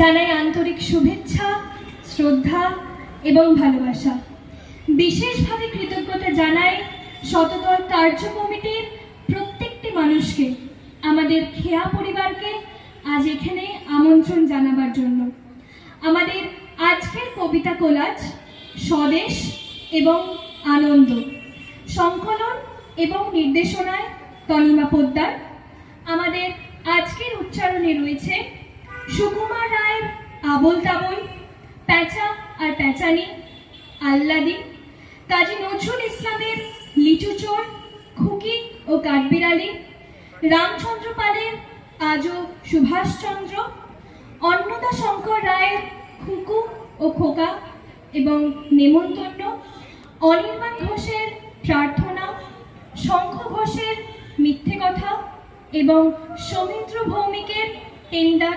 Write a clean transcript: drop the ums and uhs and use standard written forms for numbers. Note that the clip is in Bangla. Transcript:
জানাই আন্তরিক শুভেচ্ছা, শ্রদ্ধা এবং ভালোবাসা। বিশেষভাবে কৃতজ্ঞতা জানাই শতদল কার্য কমিটির প্রত্যেকটি মানুষকে, আমাদের খেয়া পরিবারকে আজ এখানে আমন্ত্রণ জানাবার জন্য। আমাদের আজকের কবিতা কোলাজ স্বদেশ এবং আনন্দ, সংকলন এবং নির্দেশনায় তনিমা পোদ্দার। আমাদের আজকের উচ্চারণে রয়েছে সুকুমার রায়ের আবোল তাবোল, প্যাঁচা আর প্যাঁচানি, আল্লাদি, কাজী নজরুল ইসলামের লিচু চোর, খুকি ও কাঠবিড়ালি, রামচন্দ্র পালের আজও সুভাষচন্দ্র, অন্নদা শঙ্কর রায়ের খুকু ও খোকা এবং নেমন্তন্ন, অনির্বাণ ঘোষের প্রার্থনা, শঙ্খ ঘোষের মিথ্যে কথা এবং সৌমিত্র ভৌমিকের টেনিদার